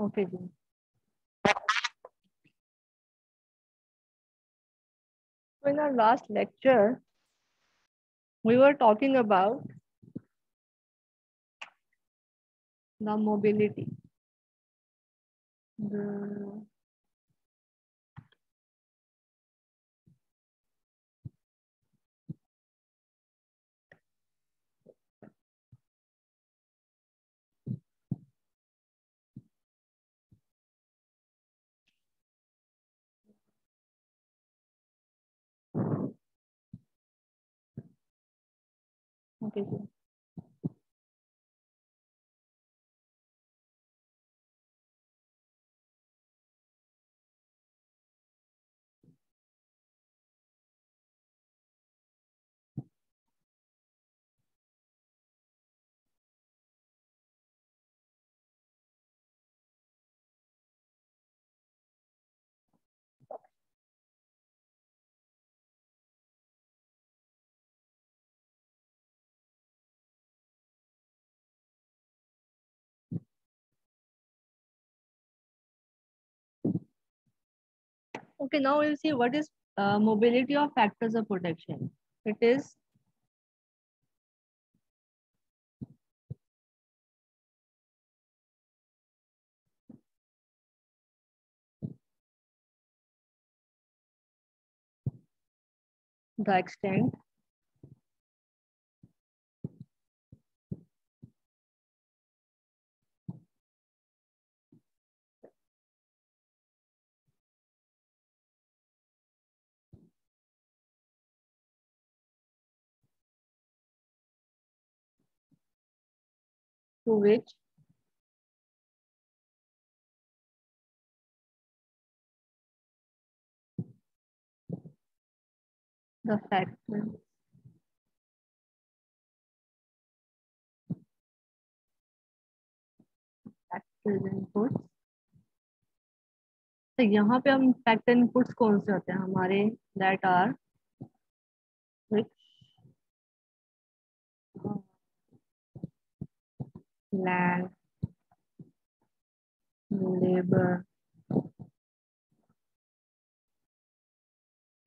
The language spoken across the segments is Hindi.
ओके जी। So in our last lecture, we were talking about the mobility. The okay, जी. Okay, now we'll see what is mobility of factors of protection. It is the extent to which the factors inputs. तो यहाँ पे हम फैक्टर इनपुट्स कौन से होते हैं हमारे, that are which land, labor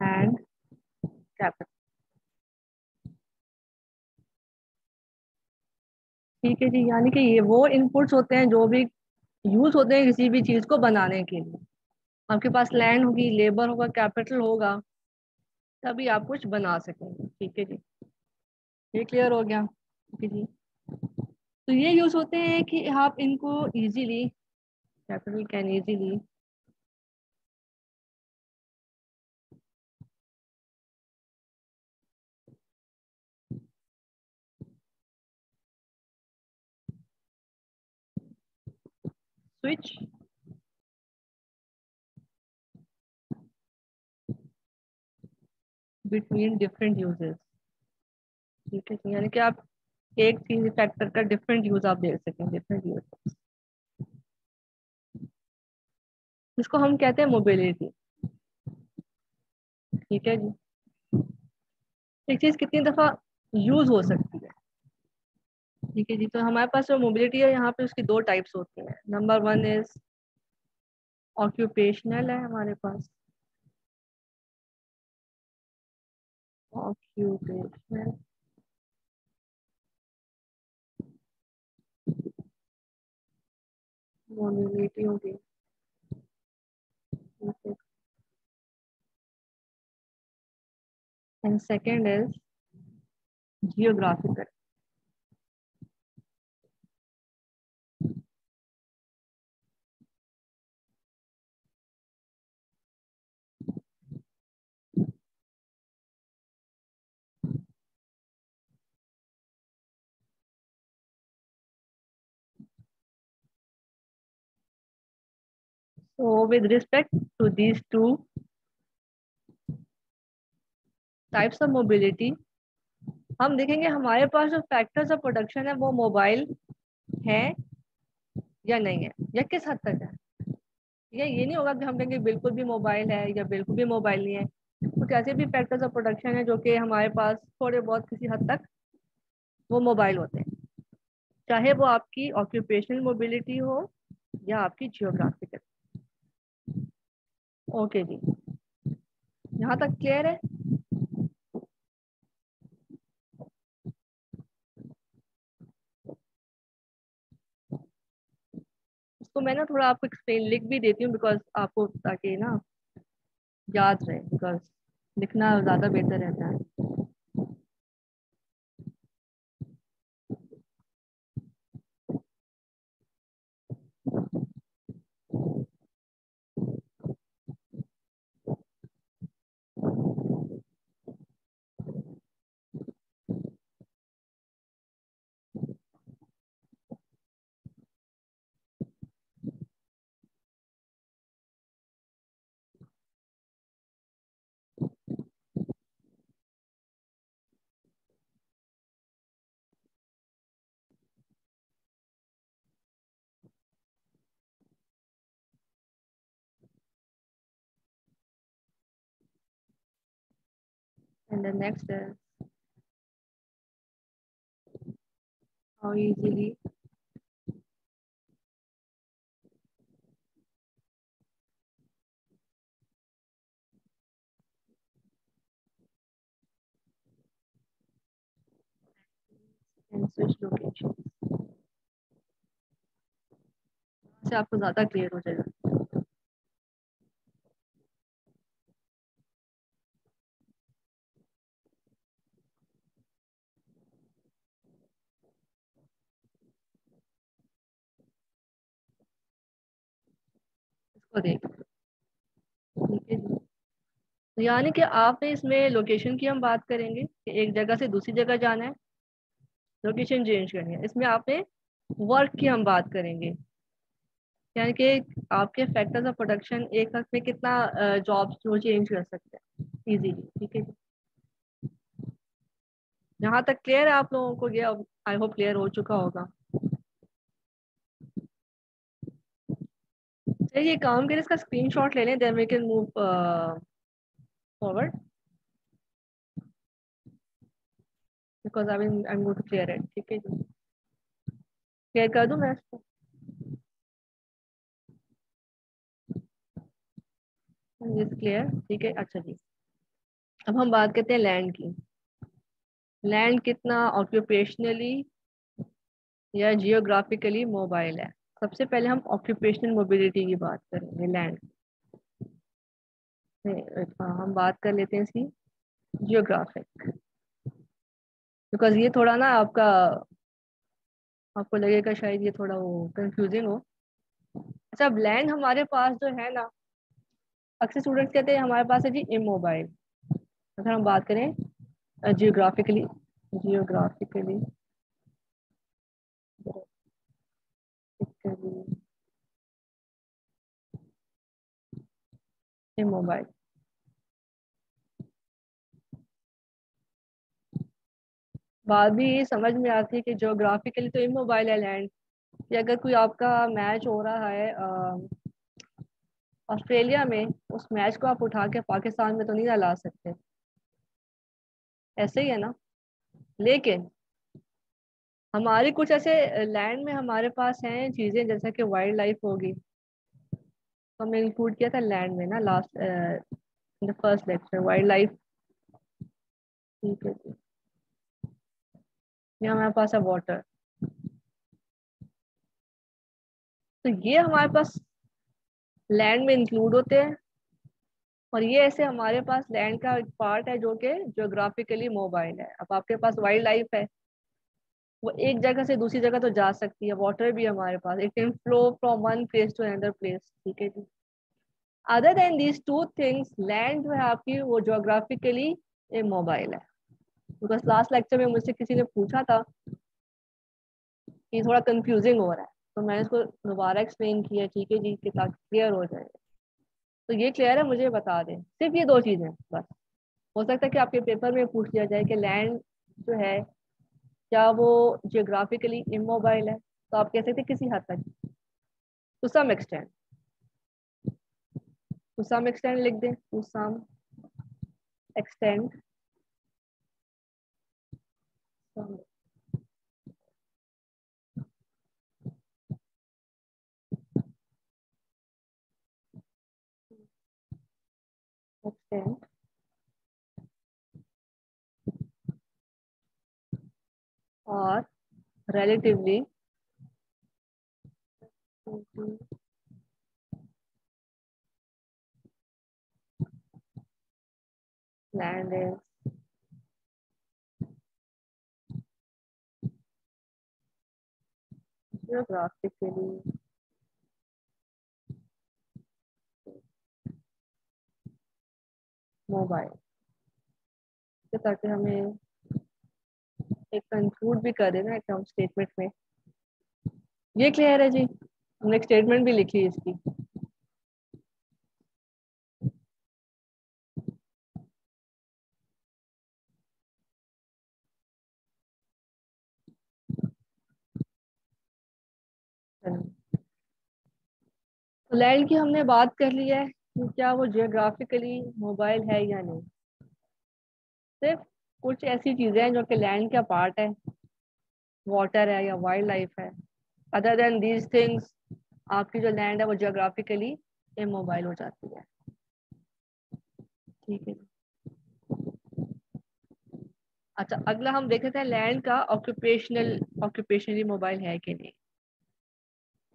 and capital. ठीक है जी, यानी कि ये वो इनपुट्स होते हैं जो भी यूज होते हैं किसी भी चीज को बनाने के लिए. आपके पास लैंड होगी, लेबर होगा, कैपिटल होगा, तभी आप कुछ बना सकेंगे. ठीक है जी, ये क्लियर हो गया. ठीक है जी, तो ये यूज होते हैं कि आप इनको easily, capital can easily switch between different uses. ठीक है, यानी कि आप एक चीज फैक्टर का डिफरेंट यूज आप देख सकें, डिफरेंट यूज, जिसको हम कहते हैं मोबिलिटी. ठीक है जी, एक चीज कितनी दफा यूज हो सकती है. ठीक है जी, तो हमारे पास जो मोबिलिटी है यहाँ पे उसकी दो टाइप्स होती हैं. नंबर वन इज ऑक्यूपेशनल है हमारे पास, ऑक्यूपेशनल मोबिलिटी होगी. And second is geographical. So with respect to these two types of mobility, हम देखेंगे हमारे पास जो फैक्टर्स ऑफ प्रोडक्शन है वो मोबाइल है या नहीं है, या किस हद तक है. ये नहीं होगा कि हम कहेंगे बिल्कुल भी मोबाइल है या बिल्कुल भी मोबाइल नहीं है. कुछ ऐसे भी फैक्टर्स ऑफ प्रोडक्शन है जो कि हमारे पास थोड़े बहुत किसी हद तक वो मोबाइल होते हैं, चाहे वो आपकी ऑक्यूपेशनल मोबिलिटी हो या आपकी जियोग्राफिकल। ओके जी, यहाँ तक क्लियर है। इसको मैं ना थोड़ा आपको एक्सप्लेन लिख भी देती हूँ, बिकॉज आपको ताकि ना याद रहे, बिकॉज लिखना ज़्यादा बेहतर रहता है। And the next is how easily and switch location, से आपको ज़्यादा क्लियर हो जाएगा। इसको देख, ठीक है जी। तो यानी कि आपने इसमें लोकेशन की हम बात करेंगे कि एक जगह से दूसरी जगह जाना है, लोकेशन चेंज करनी है। इसमें आपने वर्क की हम बात करेंगे, यानी कि आपके फैक्टर्स ऑफ प्रोडक्शन एक वक्त में कितना जॉब्स जो चेंज कर सकते हैं इजीली, ठीक है। यहाँ तक क्लियर है आप लोगों को? ये आई होप क्लियर हो चुका होगा। चलिए काम करें, इसका स्क्रीनशॉट ले लें, then we can move forward, because I am going to clear it, ठीक है जी। क्लियर कर दूं मैं इसको? क्लियर, ठीक है। अच्छा जी, अब हम बात करते हैं लैंड की। लैंड कितना ऑक्यूपेशनली या जियोग्राफिकली मोबाइल है? सबसे पहले हम ऑक्यूपेशनल मोबिलिटी की बात करेंगे लैंड में। हम बात कर लेते हैं इसकी जियोग्राफिक, बिकॉज ये थोड़ा ना आपका, आपको लगेगा शायद ये थोड़ा वो कंफ्यूजिंग हो। अच्छा, अब लैंड हमारे पास जो है ना, अक्सर स्टूडेंट्स कहते हैं हमारे पास है जी इमोबाइल। अगर हम बात करें जियोग्राफिकली, जियोग्राफिकली इमोबाइल, बात भी ये समझ में आती है कि ज्योग्राफिकली तो इमोबाइल है लैंड, कि अगर कोई आपका मैच हो रहा है ऑस्ट्रेलिया में, उस मैच को आप उठा के पाकिस्तान में तो नहीं ला सकते, ऐसे ही है ना। लेकिन हमारी कुछ ऐसे लैंड में हमारे पास हैं चीजें, जैसे कि वाइल्ड लाइफ होगी, तो हमने इंक्लूड किया था लैंड में ना last in the first lecture, wild life, ठीक है जी। ये हमारे पास है वाटर, तो ये हमारे पास लैंड में इंक्लूड होते हैं, और ये ऐसे हमारे पास लैंड का एक पार्ट है जो कि ज्योग्राफिकली मोबाइल है। अब आपके पास वाइल्ड लाइफ है, वो एक जगह से दूसरी जगह तो जा सकती है, वाटर भी हमारे पास, it can flow from one place to another place, ठीक है जी। Other than these two things, land जो है आपकी वो ज्योग्राफिकली मोबाइल है। बिकॉज लास्ट लेक्चर में मुझसे किसी ने पूछा था कि थोड़ा कंफ्यूजिंग हो रहा है, तो मैंने इसको दोबारा एक्सप्लेन किया, ठीक है जी, कि ताकि क्लियर हो जाए। तो ये क्लियर है, मुझे बता दें, सिर्फ ये दो चीजें बस। हो सकता है कि आपके पेपर में पूछ लिया जाए कि लैंड जो है क्या वो जियोग्राफिकली इमोबाइल है, तो आप कह सकते हैं किसी हद तक, to some extent, to some extent लिख दें, to some extent. extent or relatively land is geographically mobile, ताकि हमें एक कंक्लूड भी कर देना एक हम स्टेटमेंट में। ये क्लियर है जी? हमने एक स्टेटमेंट भी लिखी है इसकी। तो लैंड की हमने बात कर ली है कि क्या वो जियोग्राफिकली मोबाइल है या नहीं। सिर्फ कुछ ऐसी चीजें हैं जो कि लैंड का पार्ट है, वाटर है या वाइल्ड लाइफ है। अदर देन दीज थिंग्स आपकी जो लैंड है वो जियोग्राफिकली इमोबाइल हो जाती है। ठीक है। अच्छा, अगला हम देख लेते हैं लैंड का ऑक्यूपेशनली मोबाइल है कि नहीं।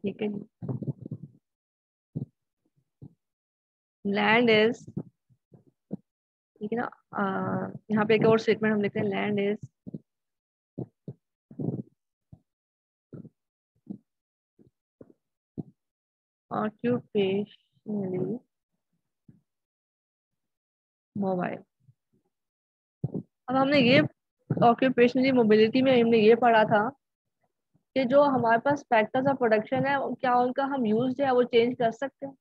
ठीक है। लैंड इज, ठीक है ना, यहाँ पे एक और स्टेटमेंट हम लिखते हैं, लैंड इज ऑक्यूपेशनली मोबाइल। अब हमने ये ऑक्यूपेशनली मोबिलिटी में हमने ये पढ़ा था कि जो हमारे पास फैक्टर्स ऑफ प्रोडक्शन है क्या उनका हम यूज जो है वो चेंज कर सकते हैं।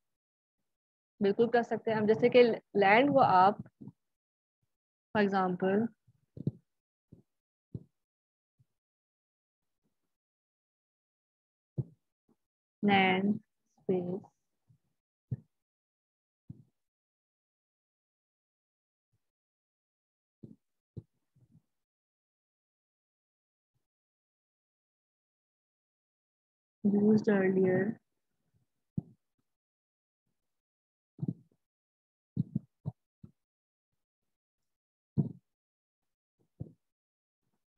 बिल्कुल कर सकते हैं हम, जैसे कि लैंड को आप for example land space used earlier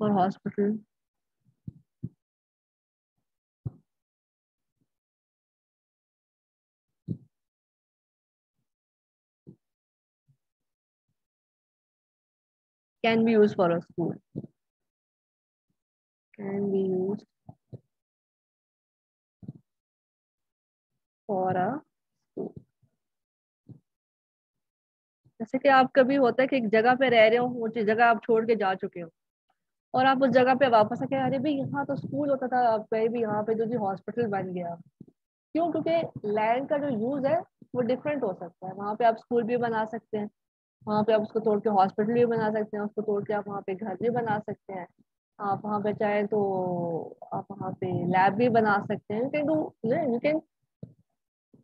for hospital can be used for a school, can be used for a school। जैसे कि आप कभी होता है कि एक जगह पे रह रहे हो, वो जगह आप छोड़ के जा चुके हो और आप उस जगह पे वापस आके, अरे भाई यहाँ तो स्कूल होता था, अब कहीं भी यहाँ पे जो जी हॉस्पिटल बन गया। क्यों? क्योंकि लैंड का जो यूज है वो डिफरेंट हो सकता है। वहाँ पे आप स्कूल भी बना सकते हैं, वहाँ पे आप उसको तोड़ के हॉस्पिटल भी बना सकते हैं, उसको तोड़ के आप वहाँ पे घर भी बना सकते हैं। आप वहाँ पे चाहे तो आप वहाँ पे लैब भी बना सकते हैं। You can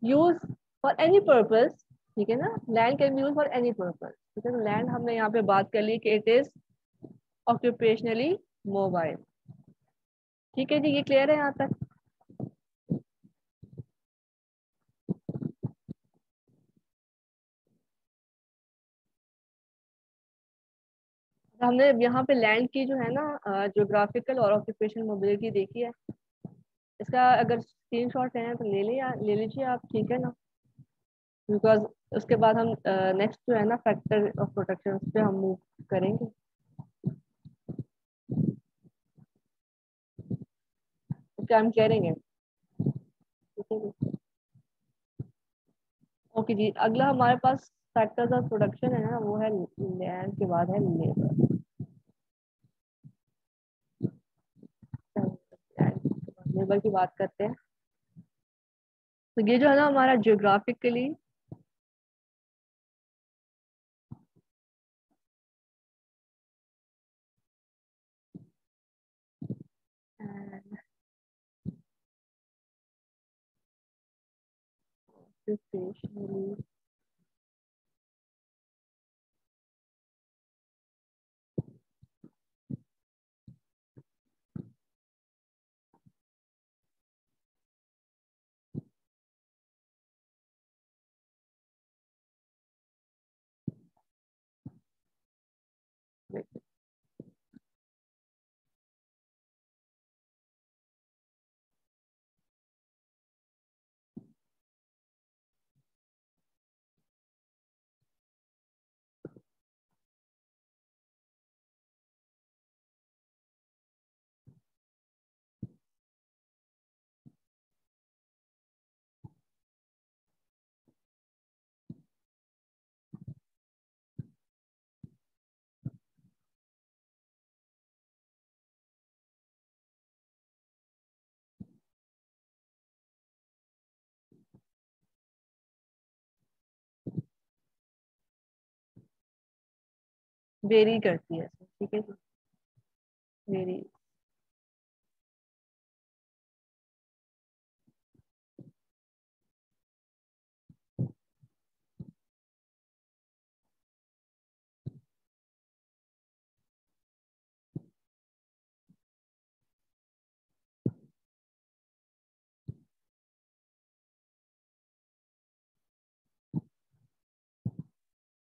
use for any purpose. ठीक है ना, land can be use for any purpose. ठीक है, तो लैंड हमने यहाँ पे बात कर ली कि इट इज ऑक्यूपेशनली मोबाइल। ठीक है जी, ये क्लियर है यहाँ तक? हमने यहाँ पे लैंड की जो है ना ज्योग्राफिकल और ऑक्यूपेशनल मोबिलिटी देखी है। इसका अगर स्क्रीनशॉट है तो ले लीजिए आप, ठीक है ना। बिकॉज उसके बाद हम नेक्स्ट जो है ना फैक्टर ऑफ प्रोटेक्शन उस पे हम मूव करेंगे। तो क्या हम करेंगे? ठीक है जी। ओके जी, अगला हमारे पास फैक्टर्स ऑफ प्रोडक्शन है ना, वो है लैंड के बाद है लेबर। लेबर की बात करते हैं। तो ये जो है ना हमारा जियोग्राफिकली एंड ऑक्यूपेशनली वेरी करती है, ठीक है जी, vary.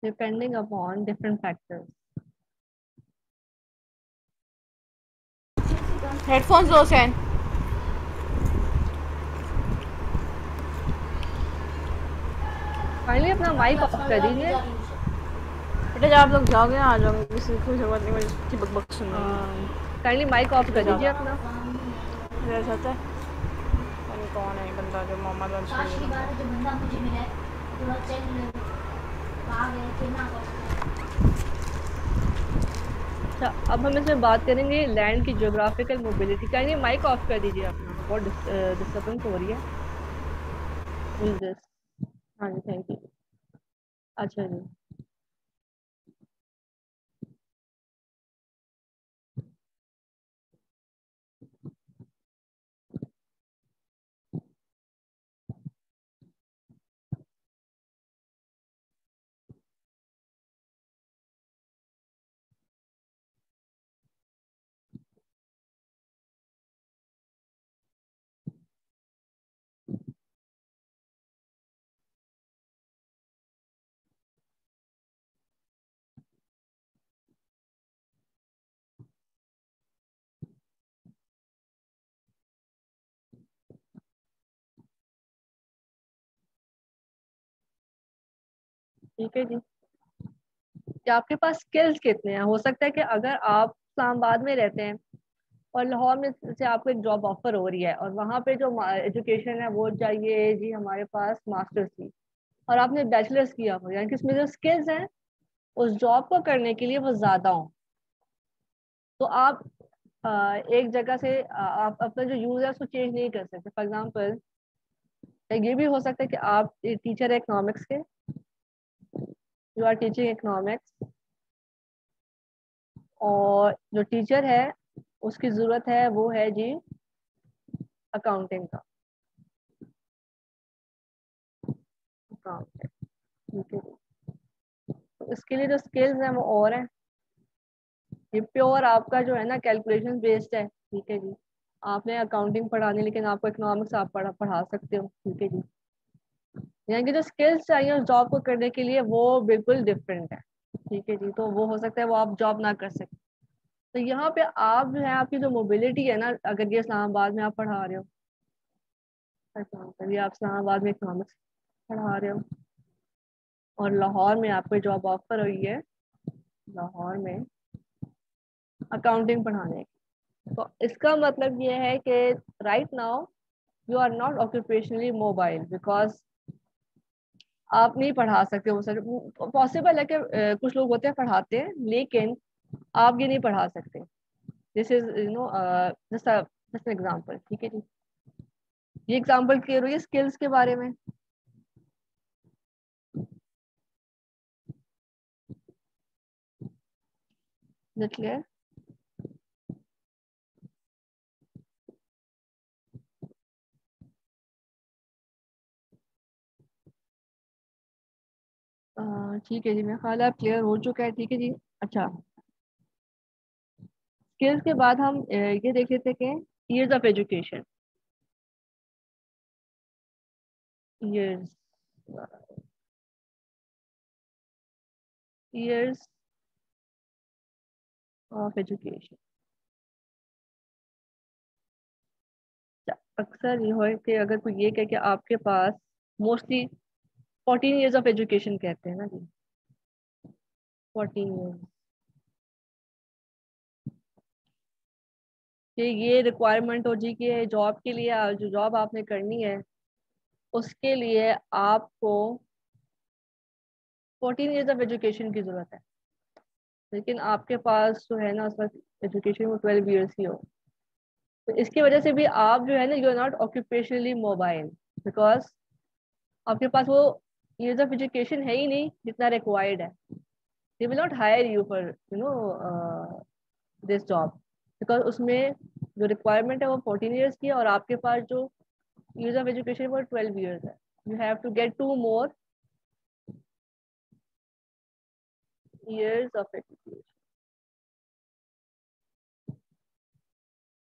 Depending upon different factors. Headphones दो सैन। फाइनली अपना माइक ऑफ कर दीजिए। बेटा जब आप लोग जाओगे आ जाओगे, किसी कोई जरूरत नहीं मुझे की बकबक सुनने की। काइंडली माइक ऑफ कर दीजिए अपना। मेरे साथ है यानी कौन है बंदा जो मोहम्मद अंशुल की बात है, जो बंदा मुझे मिला है तो बस चेक ले आ गए कि ना अच्छा, अब हम इसमें बात करेंगे लैंड की geographical mobility. Kindly mic off कर दीजिए अपना, बहुत डिस्टर्बेंस हो रही है। विल दिस, हाँ जी, थैंक यू। अच्छा जी, ठीक है जी। कि आपके पास स्किल्स कितने हैं? हो सकता है कि अगर आप इस्लामाबाद में रहते हैं और लाहौर में से आपको एक जॉब ऑफर हो रही है और वहाँ पे जो एजुकेशन है वो चाहिए जी हमारे पास मास्टर्स की, और आपने बैचलर्स किया हो, यानी कि उसमें जो स्किल्स हैं उस जॉब को करने के लिए वो ज्यादा हो, तो आप एक जगह से आप अपना जो यूज है उसको चेंज नहीं कर सकते। फॉर एग्जाम्पल, ये भी हो सकता है कि आप टीचर है इकोनॉमिक्स के, यू आर टीचिंग इकोनॉमिक्स, और जो टीचर है उसकी जरूरत है वो है जी अकाउंटिंग का, अकाउंटिंग, ठीक है जी। तो इसके लिए जो स्किल्स हैं वो और हैं, ये प्योर आपका जो है ना कैलकुलेशन बेस्ड है, ठीक है जी। आपने अकाउंटिंग पढ़ानी, लेकिन आपको इकोनॉमिक्स आप पढ़ा सकते हो, ठीक है जी। यानी कि जो स्किल्स चाहिए उस जॉब को करने के लिए वो बिल्कुल डिफरेंट है, ठीक है जी। तो वो हो सकता है वो आप जॉब ना कर सकते। तो यहाँ पे आप जो है आपकी जो मोबिलिटी है ना, अगर ये इस्लामाबाद में आप पढ़ा रहे हो, ये आप इस्लामाबाद में इकोनॉमिक्स पढ़ा रहे हो और लाहौर में आपको जॉब ऑफर हुई है लाहौर में अकाउंटिंग पढ़ाने की, तो इसका मतलब ये है कि right now you are not occupationally mobile, because आप नहीं पढ़ा सकते हो सर। पॉसिबल है कि कुछ लोग होते हैं पढ़ाते हैं, लेकिन आप ये नहीं पढ़ा सकते। This is you know just just example, ठीक है जी। ये एग्जांपल क्लियर हुई है स्किल्स के बारे में। क्लियर? ठीक है जी, मेरा ख्याल है क्लियर हो चुका है, ठीक है जी। अच्छा, स्किल्स के बाद हम ये देख लेते हैं कि years of education, years years of education. अक्सर ये हो कि अगर कोई ये कहे कि आपके पास मोस्टली 14 ईयर्स ऑफ एजुकेशन कहते हैं ना जी, 14 ईयर्स, कि ये रिक्वायरमेंट हो जी कि जॉब के लिए जो जॉब आपने करनी है उसके लिए आपको 14 ईयर्स ऑफ एजुकेशन की जरूरत है, लेकिन आपके पास जो है ना उस वक्त एजुकेशन वो 12 ईयर्स की हो, तो इसकी वजह से भी आप जो है ना you are not occupationally mobile, because आपके पास वो ईयर्स ऑफ एजुकेशन है ही नहीं जितना रिक्वायर्ड है। They will not hire you for this job, because उसमें जो रिक्वायरमेंट है वो 14 ईयर्स की है और आपके पास जो यूज ऑफ एजुकेशन वो 12 ईयर्स है. You have to get 2 more years of education.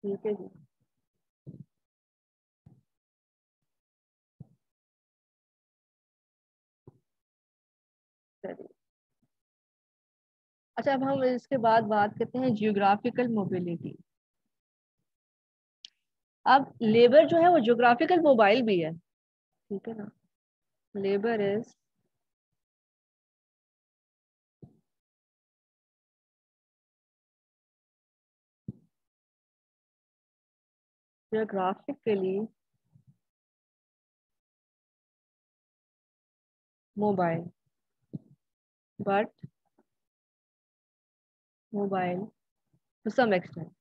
ठीक है जी. चलिए, अच्छा अब हम इसके बाद बात करते हैं जियोग्राफिकल मोबिलिटी. अब लेबर जो है वो जियोग्राफिकल मोबाइल भी है, ठीक है ना. Labour is geographically mobile, but mobile to some extent.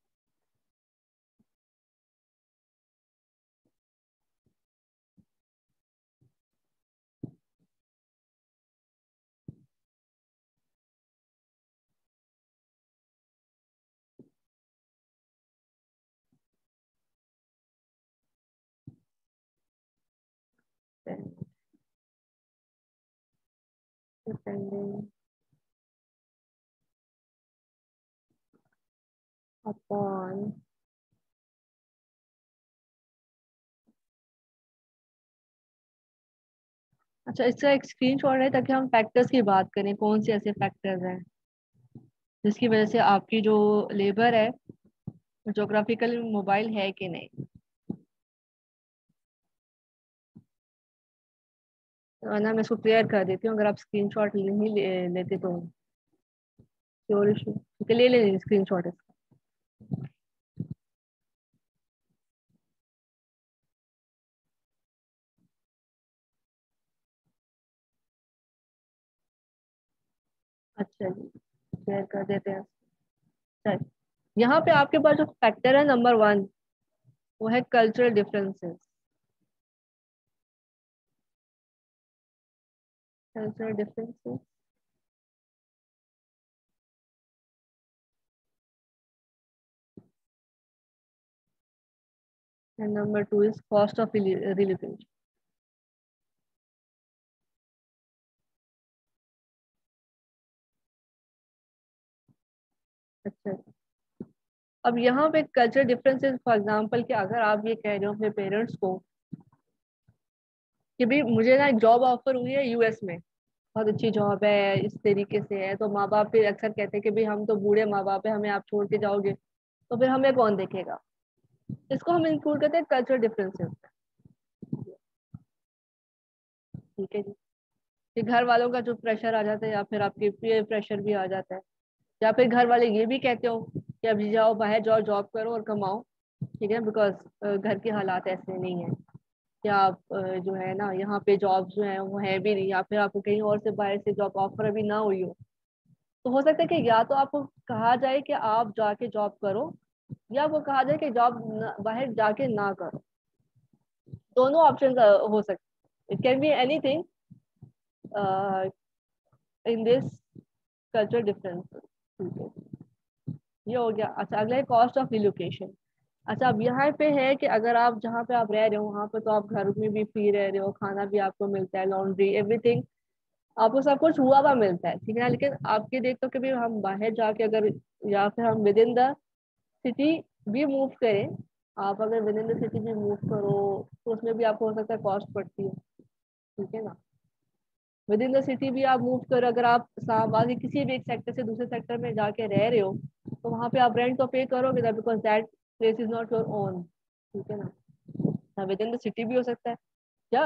Depending upon अच्छा इसका एक स्क्रीनशॉट है ताकि हम फैक्टर्स की बात करें, कौन से ऐसे फैक्टर्स हैं जिसकी वजह से आपकी जो लेबर है ज्योग्राफिकल मोबाइल है कि नहीं. वरना मैं इसको क्लियर कर देती हूँ अगर आप स्क्रीनशॉट नहीं लेते तो. श्योर इशू, ठीक है, ले लेंगे स्क्रीनशॉट इसका. अच्छा जी, शेयर कर देते हैं. चलिए, यहाँ पे आपके पास जो फैक्टर है नंबर 1 वो है cultural differences. Cultural differences and number 2 is cost of relocation. अच्छा, अब यहाँ पे कल्चर डिफरेंसेस फॉर एग्जांपल कि अगर आप ये कह रहे हो अपने पेरेंट्स को कि भाई मुझे ना एक जॉब ऑफर हुई है यूएस में, बहुत अच्छी जॉब है, इस तरीके से है, तो माँ बाप फिर अक्सर कहते हैं कि भाई हम तो बूढ़े माँ बाप है, हमें आप छोड़ के जाओगे तो फिर हमें कौन देखेगा. इसको हम इंक्लूड करते हैं कल्चर डिफरेंसेस. ठीक है जी, कि घर वालों का जो प्रेशर आ जाता है या फिर आपके पीयर प्रेशर भी आ जाता है, या फिर घर वाले ये भी कहते हो कि अभी जाओ बाहर जाओ जॉब करो और कमाओ, ठीक है, बिकॉज घर के हालात ऐसे नहीं है कि आप जो है ना यहाँ पे जॉब जो है वो है भी नहीं, या फिर आपको कहीं और से बाहर से जॉब ऑफर अभी ना हुई हो, तो हो सकता है कि या तो आपको कहा जाए कि आप जाके जॉब करो या आपको कहा जाए कि जॉब बाहर जाके ना करो. दोनों ऑप्शन हो सकते, it can be anything in this culture difference. ठीक है, ये हो गया. अच्छा अगला है कॉस्ट ऑफ रिलोकेशन. अच्छा अब यहाँ पे है कि अगर आप जहाँ पे आप रह रहे हो वहाँ पे तो आप घर में भी फ्री रह रहे हो, खाना भी आपको मिलता है, लॉन्ड्री एवरीथिंग आपको सब कुछ हुआ हुआ मिलता है, ठीक है ना. लेकिन आपके देखते हो कि भी हम बाहर जाके अगर या फिर हम विद इन द सिटी भी मूव करें, आप अगर विद इन द सिटी भी मूव करो तो उसमें भी आपको हो सकता है कॉस्ट पड़ती है, ठीक है ना. विद इन द सिटी भी आप मूव करो, अगर आप बाकी किसी भी एक सेक्टर से दूसरे सेक्टर में जाके रह रहे हो तो वहाँ पे आप रेंट तो पे करोगे ना, because that place is not your own, ठीक है ना. विद इन द सिटी भी हो सकता है या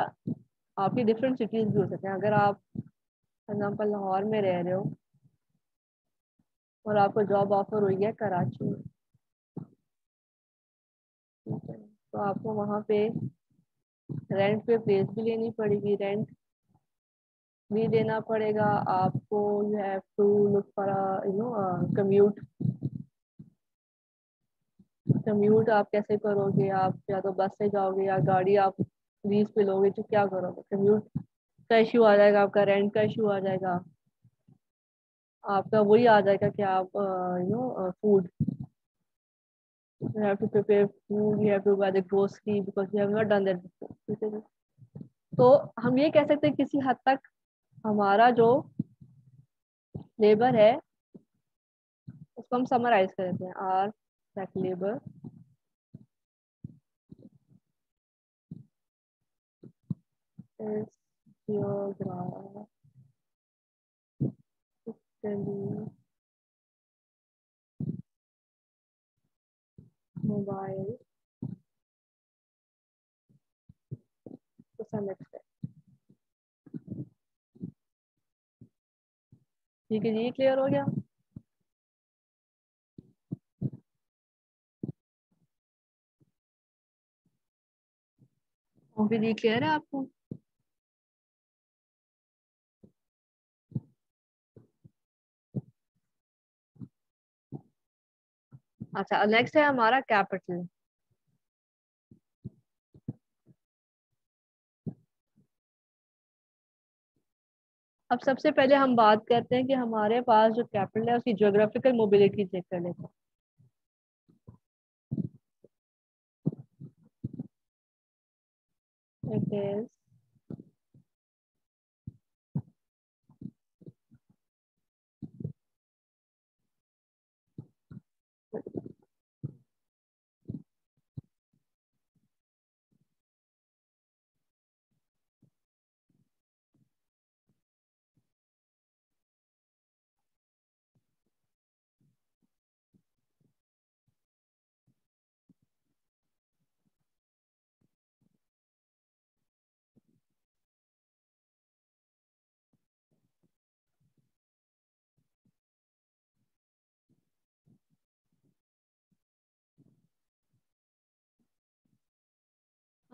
आपकी डिफरेंट सिटीज भी हो सकते हैं. अगर आप फॉर एग्जाम्पल लाहौर में रह रहे हो और आपको जॉब ऑफर हुई है कराची में, ठीक है, तो आपको वहाँ पे रेंट पे प्लेस भी लेनी पड़ेगी, रेंट भी देना पड़ेगा आपको. You have to look for commute. Commute आप कैसे करोगे, आप या तो बस से जाओगे या गाड़ी आप लीज पे लोगे, तो क्या करोगे. कम्यूट का इशू आ जाएगा, आपका रेंट का इशू आ जाएगा. आपका वही आ जाएगा कि आप food, you have to prepare food, you have to buy the grocery because you have not done that before, ठीक है जी। तो हम ये कह सकते हैं किसी हद तक हमारा जो लेबर है उसको हम समराइज कर देते हैं, are that labour is geographically mobile to some extent। ठीक है जी, ये क्लियर हो गया। ओके जी, क्लियर है आपको? अच्छा, नेक्स्ट है हमारा कैपिटल। अब सबसे पहले हम बात करते हैं कि हमारे पास जो कैपिटल है उसकी ज्योग्राफिकल मोबिलिटी चेक कर लेते हैं। It is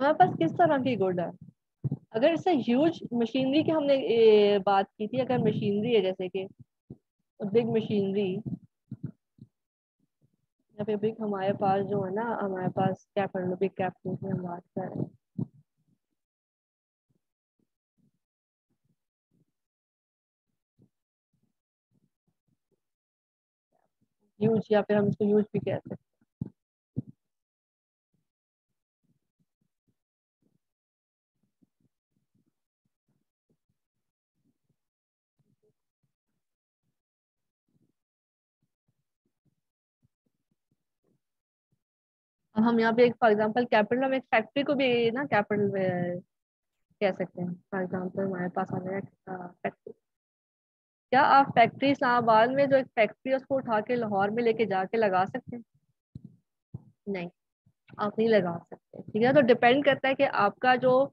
हमारे पास किस तरह की गुड है? अगर इससे ह्यूज मशीनरी की हमने बात की थी, अगर मशीनरी है जैसे कि बिग मशीनरी, या फिर बिग हमारे पास जो है ना, हमारे पास कैपिटल, बिग कैपिटल की हम बात कर रहे हैं। ह्यूज, या फिर हम इसको ह्यूज भी कह सकते हैं। अब हम यहाँ पे एक फॉर एग्जांपल कैपिटल, हम एक फैक्ट्री को भी ना कैपिटल कह सकते हैं। फॉर एग्जांपल हमारे पास आ गया फैक्ट्री। क्या आप फैक्ट्री इस्लामाबाद में जो एक फैक्ट्री है उसको उठा के लाहौर में लेके जाके लगा सकते हैं? नहीं, आप नहीं लगा सकते। ठीक है, तो डिपेंड करता है कि आपका जो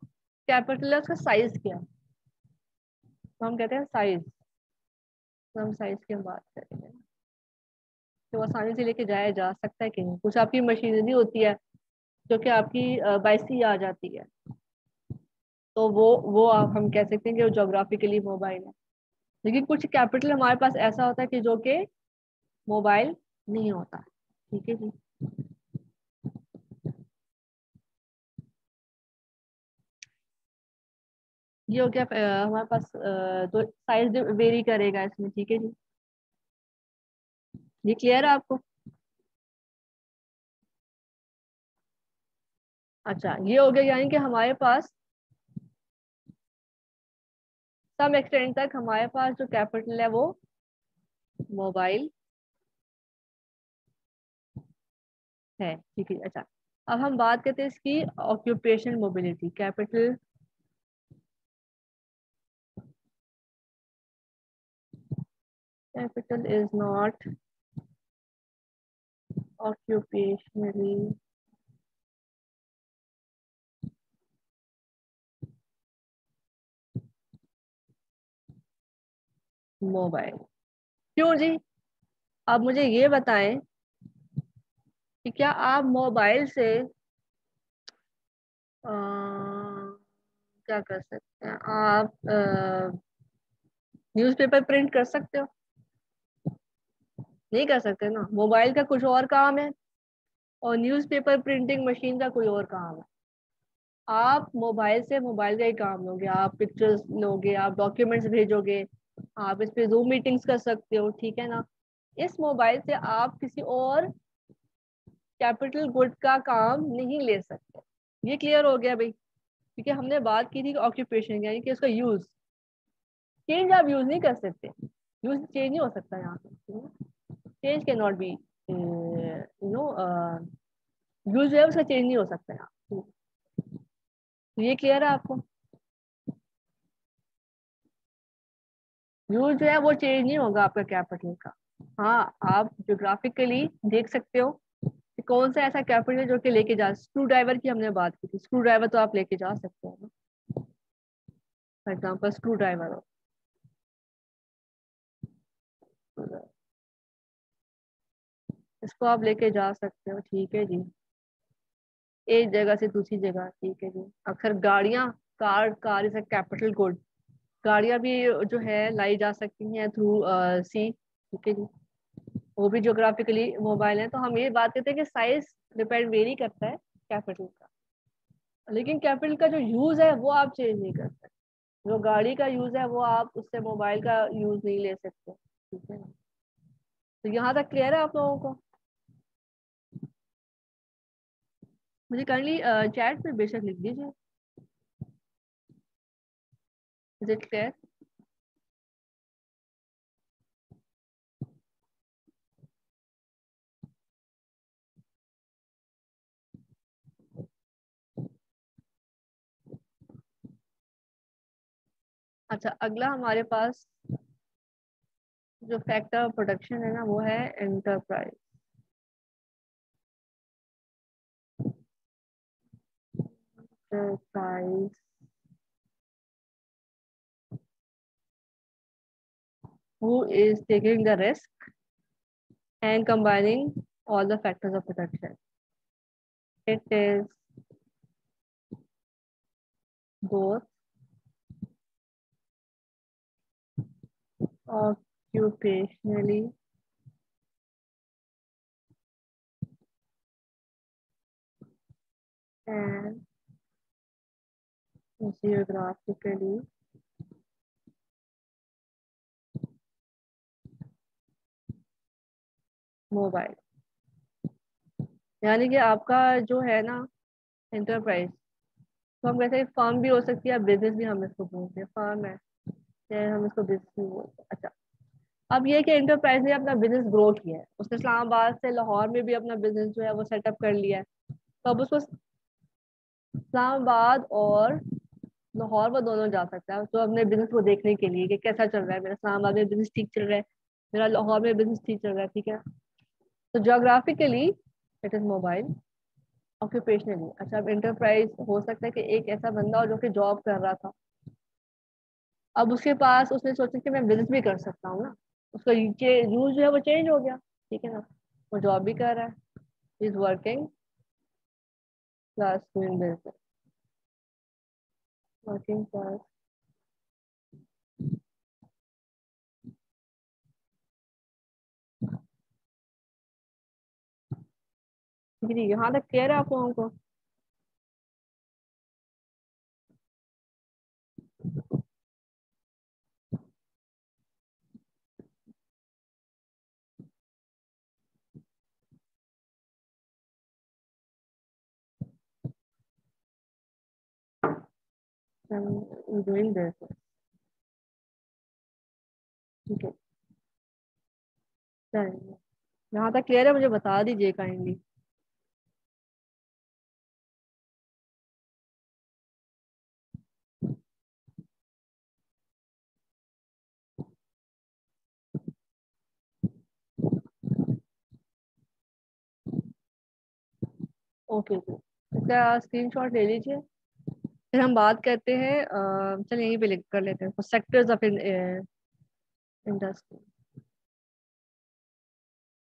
कैपिटल है उसका साइज क्या है। तो हम कहते हैं साइज, तो हम साइज की हम बात करेंगे तो आसानी से लेके जाया जा सकता है कि नहीं। कुछ आपकी मशीनरी होती है जो कि आपकी बाइसी आ जाती है, तो वो आप हम कह सकते हैं कि वो जोग्राफिकली मोबाइल है। लेकिन कुछ कैपिटल हमारे पास ऐसा होता है कि जो कि मोबाइल नहीं होता। ठीक है जी। ये हो गया हमारे पास तो साइज वेरी करेगा इसमें। ठीक है जी, ये क्लियर है आपको? अच्छा, ये हो गया, यानी कि हमारे पास सम एक्सटेंट तक हमारे पास जो कैपिटल है वो मोबाइल है। ठीक है, अच्छा। अब हम बात करते हैं इसकी occupation mobility. Capital is not occupationally mobile. क्यों जी? आप मुझे ये बताएं कि क्या आप मोबाइल से क्या कर सकते हैं? आप न्यूज़पेपर प्रिंट कर सकते हो? नहीं कर सकते ना। मोबाइल का कुछ और काम है और न्यूज़पेपर प्रिंटिंग मशीन का कोई और काम है। आप मोबाइल से मोबाइल का ही काम लोगे, आप पिक्चर्स लोगे, आप डॉक्यूमेंट्स भेजोगे, आप इस पे जूम मीटिंग्स कर सकते हो, ठीक है ना। इस मोबाइल से आप किसी और कैपिटल गुड का काम नहीं ले सकते। ये क्लियर हो गया भाई, क्योंकि हमने बात की थी ऑक्यूपेशन यानी कि उसका यूज, चेंज आप यूज नहीं कर सकते, यूज चेंज नहीं हो सकता यहाँ पे, change can not be no, use जो है उसका चेंज नहीं हो सकता यहाँ। तो ये क्लियर है आपको, यूज जो है वो चेंज नहीं होगा आपका कैपिटल का। हाँ, आप जोग्राफिकली देख सकते हो कि कौन सा ऐसा कैपिटल जो कि लेके जा, स्क्रू ड्राइवर की हमने बात की थी, स्क्रू ड्राइवर तो आप लेके जा सकते हो ना, फॉर एग्जाम्पल स्क्रू ड्राइवर हो, इसको आप लेके जा सकते हो, ठीक है जी, एक जगह से दूसरी जगह, ठीक है जी। अक्सर गाड़ियां, car is a capital good, गाड़ियां भी जो है लाई जा सकती हैं थ्रू सी, ठीक है जी, वो भी ज्योग्राफिकली मोबाइल है। तो हम ये बात करते हैं कि साइज डिपेंड वेरी करता है कैपिटल का, लेकिन कैपिटल का जो यूज है वो आप चेंज नहीं कर सकते। जो गाड़ी का यूज है वो आप उससे मोबाइल का यूज नहीं ले सकते, ठीक है ना। तो यहाँ तक क्लियर है आप लोगों को? मुझे काइंडली चैट में बेशक लिख दीजिए, इज इट क्लियर? अच्छा, अगला हमारे पास जो फैक्टर ऑफ प्रोडक्शन है ना, वो है enterprise. Enterprise who is taking the risk and combining all the factors of production. It is both occupationally and geographically mobile। यानी कि आपका जो है ना एंटरप्राइज, तो हम कहते हैं फर्म भी हो सकती है, बिजनेस भी हम इसको बोलते हैं, फर्म है या हम इसको बिजनेस भी बोलते हैं। अच्छा, अब ये है कि एंटरप्राइज ने अपना बिजनेस ग्रो किया है, उसने इस्लामाबाद से लाहौर में भी अपना बिजनेस जो है वो सेटअप कर लिया है। तो अब उसको इस्लामाबाद और लाहौर वो दोनों जा सकता है तो अपने बिजनेस को देखने के लिए कि कैसा चल रहा है, मेरा इस्लामाबाद में बिजनेस ठीक चल रहा है, मेरा लाहौर में बिजनेस ठीक चल रहा है, ठीक है। तो geographically it is mobile, occupationally, अच्छा अब इंटरप्राइज हो सकता है कि एक ऐसा बंदा हो जो कि जॉब कर रहा था, अब उसके पास उसने सोचा कि मैं बिजनेस भी कर सकता हूँ ना, उसका यूज जो है वो चेंज हो गया, ठीक है ना, वो जॉब भी कर रहा है, is working plus doing business, working plus. ठीक है, यहाँ तक क्लियर है आप लोगों को? डूइंग बिजनेस, ठीक है, चलिए यहाँ तक क्लियर है, मुझे बता दीजिए काइंडली। ओके जी, इसका स्क्रीनशॉट ले लीजिए, फिर हम बात करते हैं, चलिए यहीं पे लिख कर लेते हैं सेक्टर्स ऑफ इंडस्ट्री,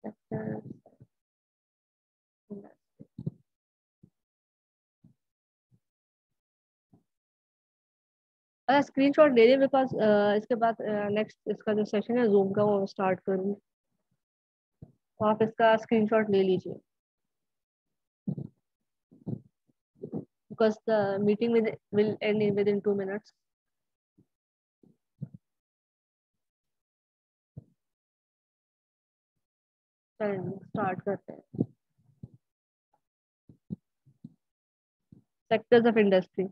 अच्छा स्क्रीनशॉट ले लीजिए बिकॉज इसके बाद नेक्स्ट इसका जो सेशन है जूम का वो स्टार्ट करूँ, तो आप इसका स्क्रीनशॉट ले लीजिए because the meeting will end in within 2 minutes. चलिए स्टार्ट करते हैं। Sectors of industry.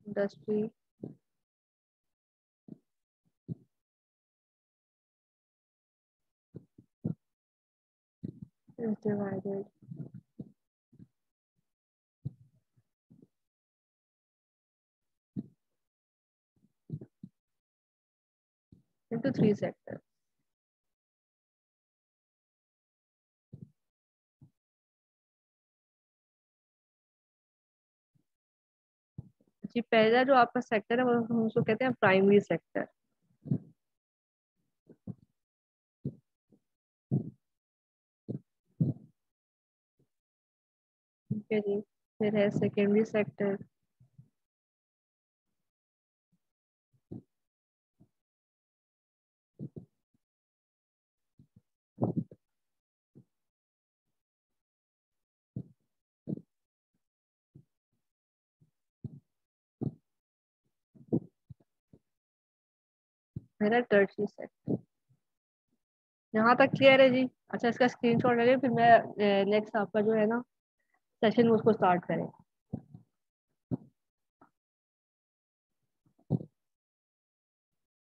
Industry is divided into three sectors. जी पहला जो आपका सेक्टर है वो हम उसको कहते हैं प्राइमरी सेक्टर। ठीक है जी। फिर है सेकेंडरी सेक्टर। फिर है टर्शियरी सेक्टर। यहाँ तक क्लियर है जी। अच्छा इसका स्क्रीनशॉट ले लें, फिर मैं नेक्स्ट आपका जो है ना सेशन उसको स्टार्ट करें।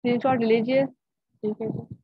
स्क्रीनशॉट ले लीजिए। ठीक है जी।